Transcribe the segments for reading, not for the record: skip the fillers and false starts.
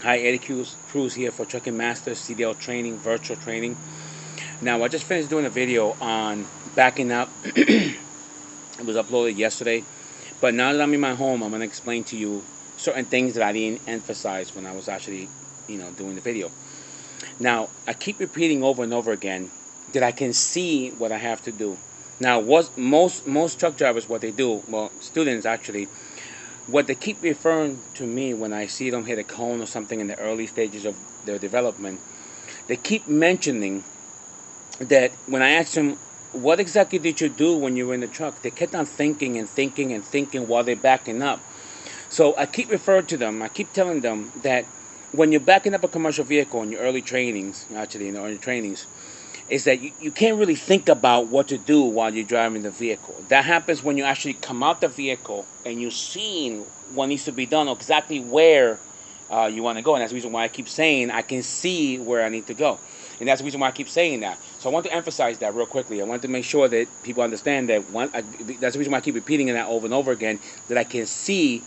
Hi, Eddie Cruz here for Trucking Masters CDL Training, virtual training. Now, I just finished doing a video on backing up. It was uploaded yesterday. But now that I'm in my home, I'm going to explain to you certain things that I didn't emphasize when I was actually, doing the video. Now, I keep repeating over and over again that I can see what I have to do. Now, what most truck drivers, what they do, well, students actually, what they keep referring to me when I see them hit a cone or something in the early stages of their development, they keep mentioning that when I ask them, what exactly did you do when you were in the truck? They kept on thinking and thinking and thinking while they're backing up. So I keep referring to them, I keep telling them that when you're backing up a commercial vehicle in your early trainings, actually in the early trainings, is that you can't really think about what to do while you're driving the vehicle. That happens when you actually come out the vehicle and you're seeing what needs to be done, or exactly where you want to go. And that's the reason why I keep saying I can see where I need to go. And that's the reason why I keep saying that. So I want to emphasize that real quickly. I want to make sure that people understand that that's the reason why I keep repeating that over and over again, that I can see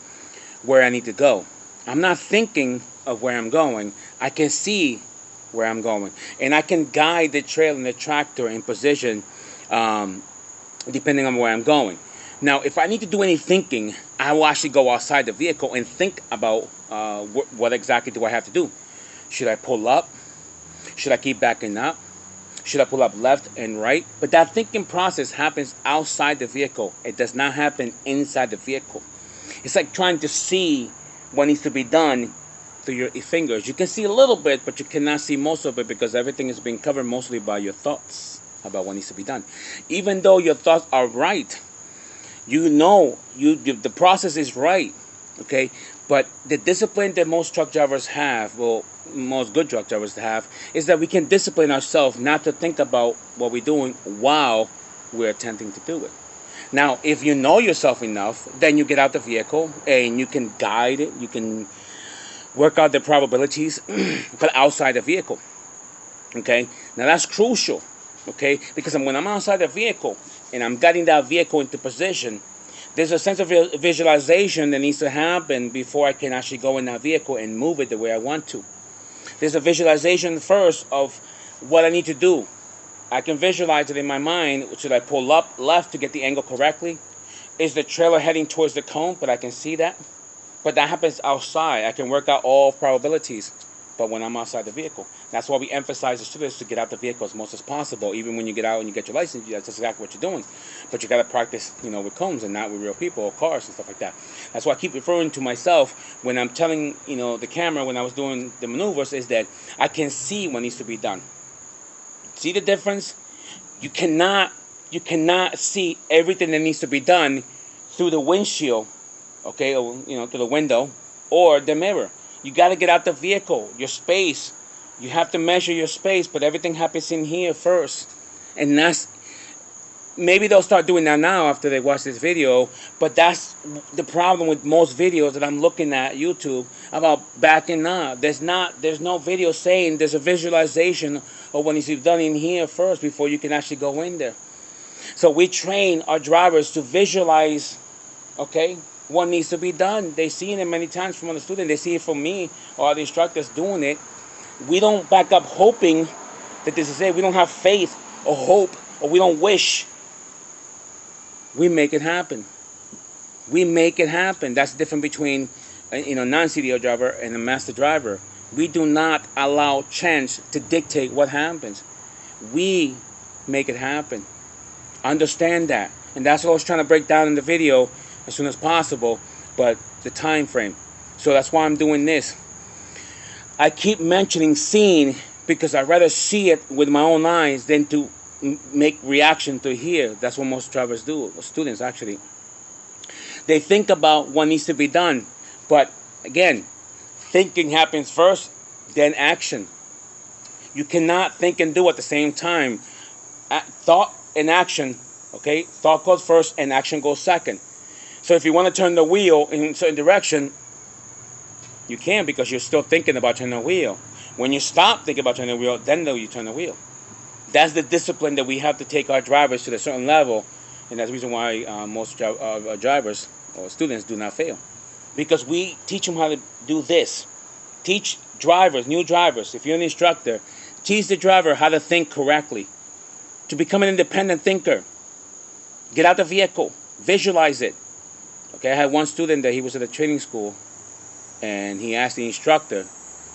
where I need to go. I'm not thinking of where I'm going. I can see where I'm going, and I can guide the trailer and the tractor in position depending on where I'm going. Now, if I need to do any thinking, I will actually go outside the vehicle and think about what exactly do I have to do. Should I pull up? Should I keep backing up? Should I pull up left and right? But that thinking process happens outside the vehicle. It does not happen inside the vehicle. It's like trying to see what needs to be done through your fingers. You can see a little bit, but you cannot see most of it because everything is being covered mostly by your thoughts about what needs to be done. Even though your thoughts are right, the process is right, okay? But the discipline that most truck drivers have, well, most good truck drivers have, is that we can discipline ourselves not to think about what we're doing while we're attempting to do it. Now, if you know yourself enough, then you get out the vehicle and you can guide it. You can work out the probabilities, but outside the vehicle. Okay? Now, that's crucial. Okay? Because when I'm outside the vehicle and I'm getting that vehicle into position, there's a sense of visualization that needs to happen before I can actually go in that vehicle and move it the way I want to. There's a visualization first of what I need to do. I can visualize it in my mind. Should I pull up left to get the angle correctly? Is the trailer heading towards the cone? But I can see that. But that happens outside. I can work out all probabilities. But when I'm outside the vehicle, that's why we emphasize the students to get out the vehicle as much as possible. Even when you get out and you get your license, that's exactly what you're doing. But you got to practice, with cones and not with real people or cars and stuff like that. That's why I keep referring to myself when I'm telling, the camera when I was doing the maneuvers, is that I can see what needs to be done. See the difference? You cannot see everything that needs to be done through the windshield, okay, or through the window or the mirror. You got to get out the vehicle, your space. You have to measure your space, but everything happens in here first. And maybe they'll start doing that now after they watch this video, but that's the problem with most videos that I'm looking at YouTube about backing up. There's no video saying there's a visualization of what needs to be done in here first before you can actually go in there. So we train our drivers to visualize, okay, what needs to be done. They've seen it many times from other students. They see it from me or the instructors doing it. We don't back up hoping that this is it. We don't have faith or hope, or we don't wish. We make it happen. We make it happen. That's the difference between a non-CDL driver and a master driver. We do not allow chance to dictate what happens. We make it happen. Understand that. And that's what I was trying to break down in the video as soon as possible, but the time frame. So that's why I'm doing this. I keep mentioning seeing because I'd rather see it with my own eyes than to make reaction to hear. That's what most drivers do, or students actually. They think about what needs to be done, but again, thinking happens first, then action. You cannot think and do at the same time. Thought and action, okay? Thought goes first and action goes second. So if you want to turn the wheel in a certain direction, you can, because you're still thinking about turning the wheel. When you stop thinking about turning the wheel, then you turn the wheel. That's the discipline that we have to take our drivers to a certain level, and that's the reason why most drivers or students do not fail. Because we teach them how to do this. Teach Drivers, new drivers, if you're an instructor, teach the driver how to think correctly, to become an independent thinker. Get out the vehicle, visualize it. Okay, I had one student that he was at a training school, and he asked the instructor,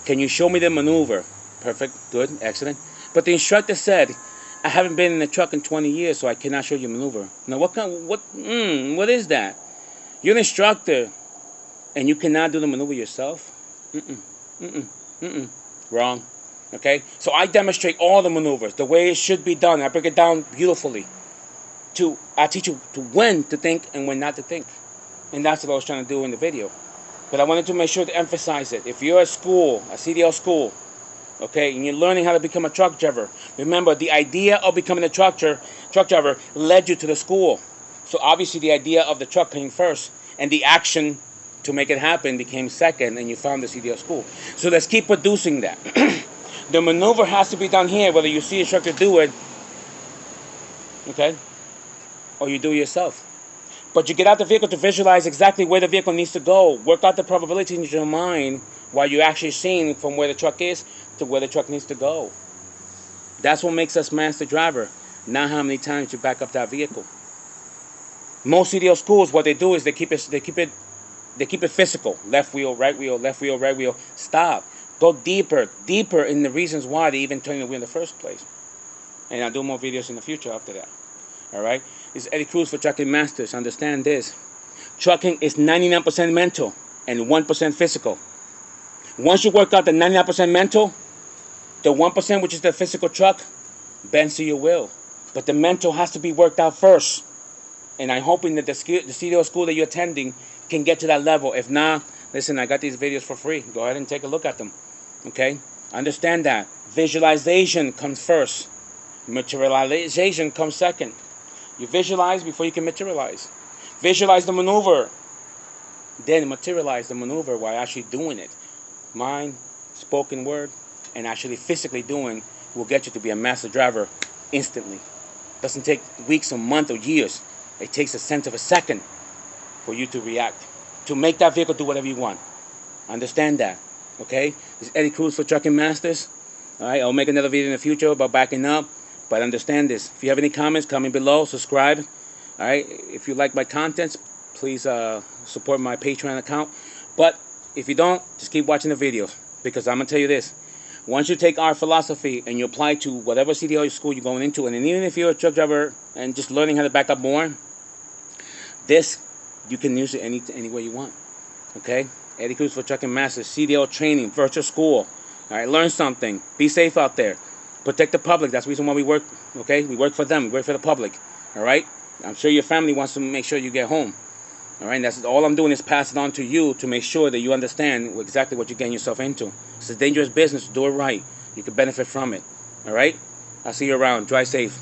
"Can you show me the maneuver?" Perfect, good, excellent. But the instructor said, "I haven't been in a truck in 20 years, so I cannot show you maneuver." Now, what is that? You're an instructor, and you cannot do the maneuver yourself? Wrong. Okay? So I demonstrate all the maneuvers, the way it should be done. I break it down beautifully. I teach you to when to think and when not to think. And that's what I was trying to do in the video. But I wanted to make sure to emphasize it. If you're at school, a CDL school, okay, and you're learning how to become a truck driver, remember the idea of becoming a truck driver led you to the school. So obviously the idea of the truck came first, and the action to make it happen became second, and you found the CDL school. So let's keep producing that. The maneuver has to be done here, whether you see a instructor do it, okay, or you do it yourself. But you get out the vehicle to visualize exactly where the vehicle needs to go. Work out the probability in your mind while you're actually seeing from where the truck is to where the truck needs to go. That's what makes us master driver, not how many times you back up that vehicle. Most CDL schools, what they do is they keep it physical. Left wheel, right wheel, left wheel, right wheel. Stop. Go deeper in the reasons why they even turn the wheel in the first place. And I'll do more videos in the future after that. All right? This is Eddie Cruz for Trucking Masters. Understand this. Trucking is 99% mental and 1% physical. Once you work out the 99% mental, the 1%, which is the physical truck, bends to your will. But the mental has to be worked out first. And I'm hoping that the CDL school that you're attending can get to that level. If not, listen, I got these videos for free. Go ahead and take a look at them. Okay? Understand that. Visualization comes first. Materialization comes second. You visualize before you can materialize. Visualize the maneuver. Then materialize the maneuver while actually doing it. Mind, spoken word, and actually physically doing will get you to be a master driver instantly. Doesn't take weeks or months or years. It takes a sense of a second for you to react. To make that vehicle do whatever you want. Understand that. Okay? This is Eddie Cruz for Trucking Masters. Alright, I'll make another video in the future about backing up. But understand this. If you have any comments, comment below. Subscribe. Alright? If you like my contents, please support my Patreon account. But if you don't, just keep watching the videos. Because I'm going to tell you this. Once you take our philosophy and you apply to whatever CDL school you're going into, and even if you're a truck driver and just learning how to back up more, this, you can use it any way you want. Okay? Eddie Cruz for Trucking Masters, CDL Training, virtual school. Alright, learn something. Be safe out there. Protect the public. That's the reason why we work. Okay? We work for them. We work for the public. Alright? I'm sure your family wants to make sure you get home. Alright? That's all I'm doing is pass it on to you to make sure that you understand exactly what you're getting yourself into. It's a dangerous business. Do it right. You can benefit from it. Alright? I'll see you around. Drive safe.